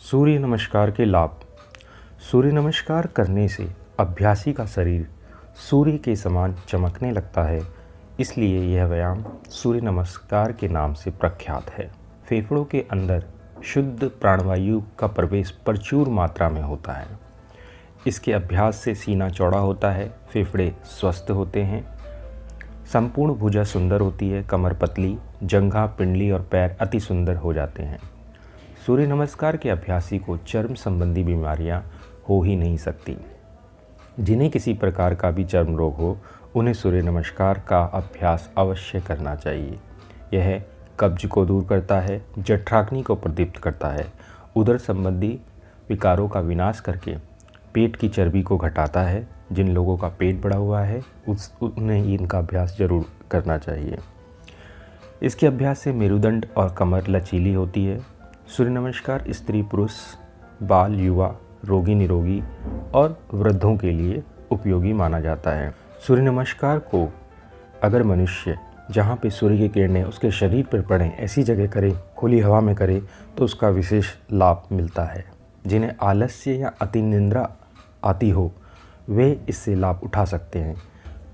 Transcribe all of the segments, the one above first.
सूर्य नमस्कार के लाभ। सूर्य नमस्कार करने से अभ्यासी का शरीर सूर्य के समान चमकने लगता है, इसलिए यह व्यायाम सूर्य नमस्कार के नाम से प्रख्यात है। फेफड़ों के अंदर शुद्ध प्राणवायु का प्रवेश प्रचुर मात्रा में होता है। इसके अभ्यास से सीना चौड़ा होता है, फेफड़े स्वस्थ होते हैं, संपूर्ण भुजा सुंदर होती है, कमर पतली, जंघा, पिंडली और पैर अति सुंदर हो जाते हैं। सूर्य नमस्कार के अभ्यासी को चर्म संबंधी बीमारियां हो ही नहीं सकती। जिन्हें किसी प्रकार का भी चर्म रोग हो, उन्हें सूर्य नमस्कार का अभ्यास अवश्य करना चाहिए। यह कब्ज को दूर करता है, जठराग्नि को प्रदीप्त करता है, उदर संबंधी विकारों का विनाश करके पेट की चर्बी को घटाता है। जिन लोगों का पेट बढ़ा हुआ है उन्हें इनका अभ्यास जरूर करना चाहिए। इसके अभ्यास से मेरुदंड और कमर लचीली होती है। सूर्य नमस्कार स्त्री पुरुष, बाल, युवा, रोगी निरोगी और वृद्धों के लिए उपयोगी माना जाता है। सूर्य नमस्कार को अगर मनुष्य जहाँ पे सूर्य की किरणें उसके शरीर पर पड़ें ऐसी जगह करे, खुली हवा में करे, तो उसका विशेष लाभ मिलता है। जिन्हें आलस्य या अति निंद्रा आती हो वे इससे लाभ उठा सकते हैं।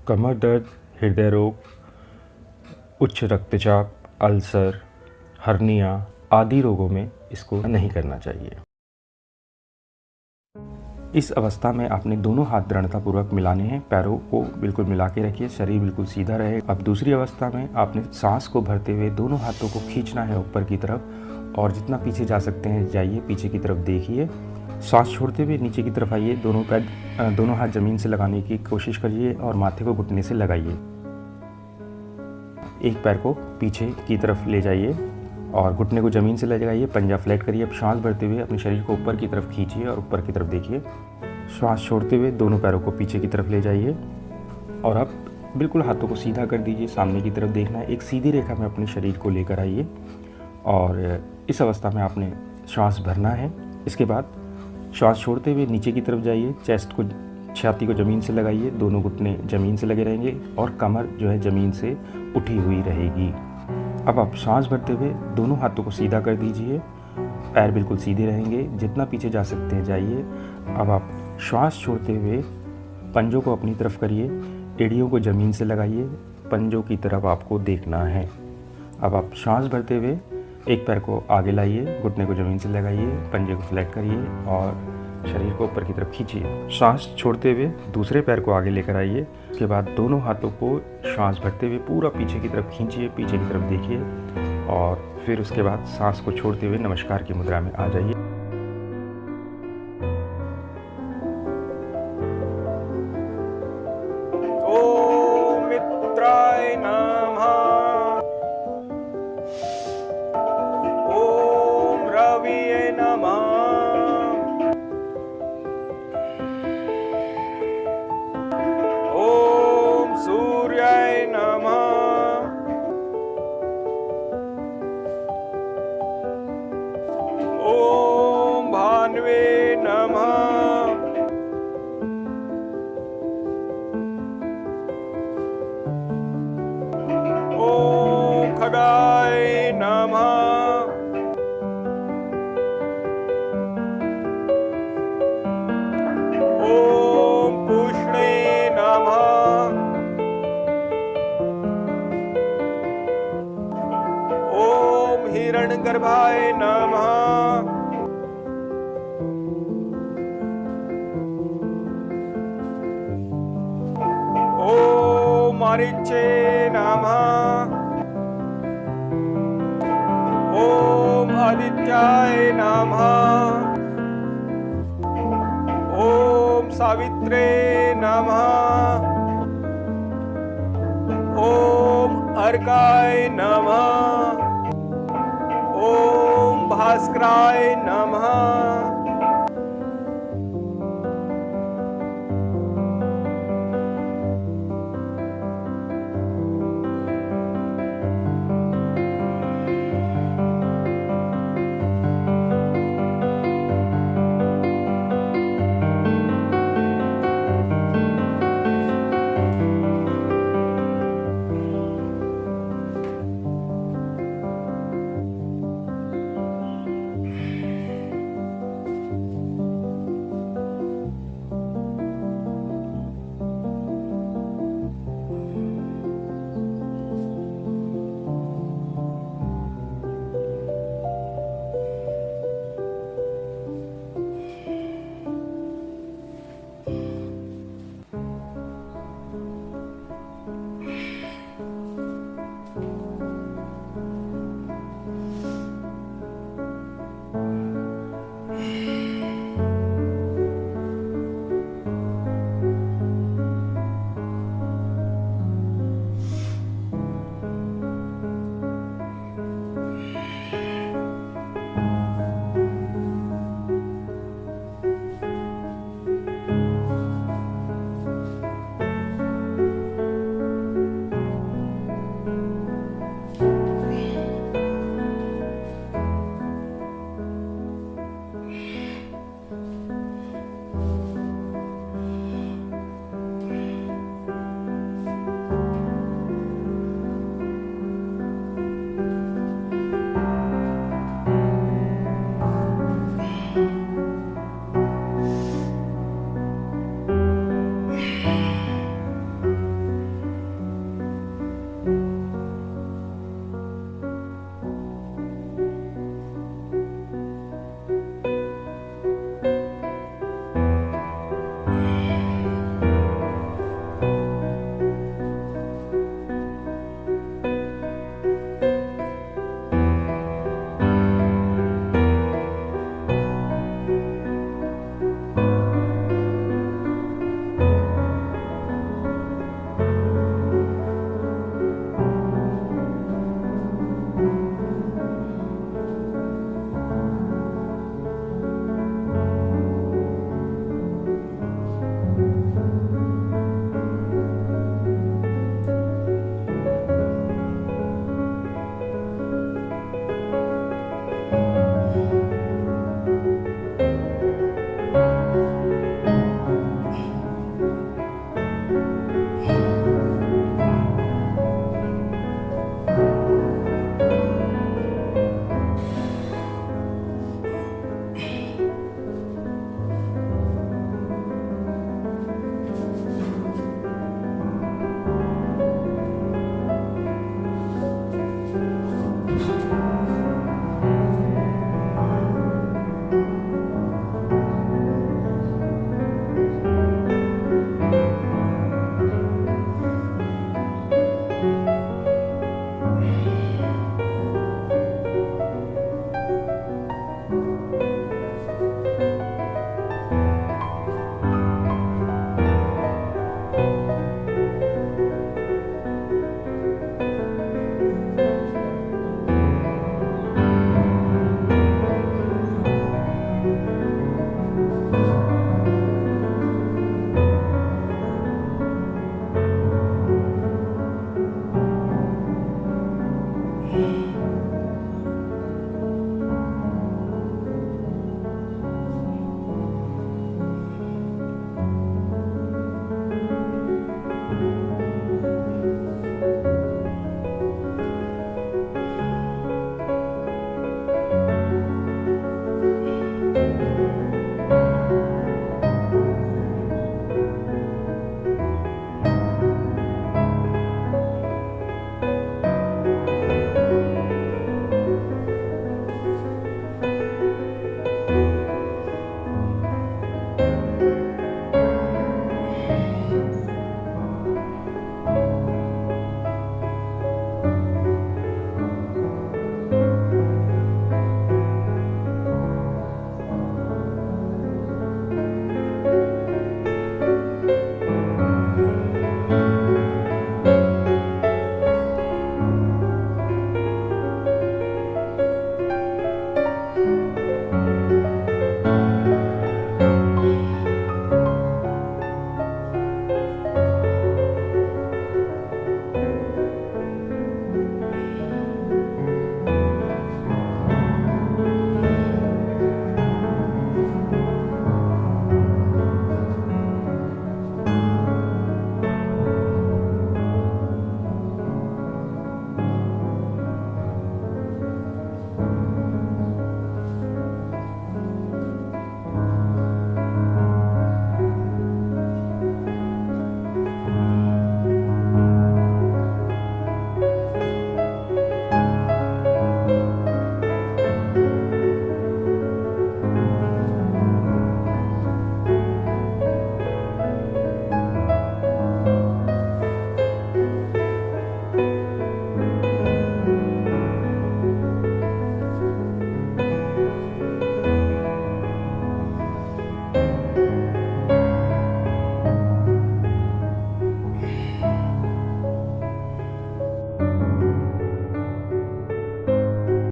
कमर दर्द, हृदय रोग, उच्च रक्तचाप, अल्सर, हर्निया आदि रोगों में इसको नहीं करना चाहिए। इस अवस्था में आपने दोनों हाथ दृढ़तापूर्वक मिलाने हैं, पैरों को बिल्कुल मिला के रखिए, शरीर बिल्कुल सीधा रहे। अब दूसरी अवस्था में आपने सांस को भरते हुए दोनों हाथों को खींचना है ऊपर की तरफ और जितना पीछे जा सकते हैं जाइए, पीछे की तरफ देखिए। सांस छोड़ते हुए नीचे की तरफ आइए, दोनों हाथ ज़मीन से लगाने की कोशिश करिए और माथे को घुटने से लगाइए। एक पैर को पीछे की तरफ ले जाइए और घुटने को ज़मीन से लगाइए, पंजा फ्लैट करिए। अब सांस भरते हुए अपने शरीर को ऊपर की तरफ खींचिए और ऊपर की तरफ देखिए। सांस छोड़ते हुए दोनों पैरों को पीछे की तरफ ले जाइए और अब बिल्कुल हाथों को सीधा कर दीजिए, सामने की तरफ देखना है। एक सीधी रेखा में अपने शरीर को लेकर आइए और इस अवस्था में आपने सांस भरना है। इसके बाद सांस छोड़ते हुए नीचे की तरफ जाइए, छाती को ज़मीन से लगाइए, दोनों घुटने ज़मीन से लगे रहेंगे और कमर जो है ज़मीन से उठी हुई रहेगी। अब आप सांस भरते हुए दोनों हाथों को सीधा कर दीजिए, पैर बिल्कुल सीधे रहेंगे, जितना पीछे जा सकते हैं जाइए। अब आप श्वास छोड़ते हुए पंजों को अपनी तरफ करिए, एड़ियों को ज़मीन से लगाइए, पंजों की तरफ आपको देखना है। अब आप सांस भरते हुए एक पैर को आगे लाइए, घुटने को ज़मीन से लगाइए, पंजे को फ्लैट करिए और शरीर को ऊपर की तरफ खींचिए। सांस छोड़ते हुए दूसरे पैर को आगे लेकर आइए। उसके बाद दोनों हाथों को सांस भरते हुए पूरा पीछे की तरफ खींचिए, पीछे की तरफ देखिए और फिर उसके बाद सांस को छोड़ते हुए नमस्कार की मुद्रा में आ जाइए। ओम मित्राय नमः, ओम रविये नमः, ओम सूर्याय नमः, ओम भानुवे नमः, ओम खगाय नमः, ओम पुष्णे नमः, ओम हिरण्यगर्भाय नमः, ओम मारीचे नमः, ओम आदित्याय नमः, ओम सावित्रे नमः, ओम अर्काय नमः, ओम भास्कराय नमः,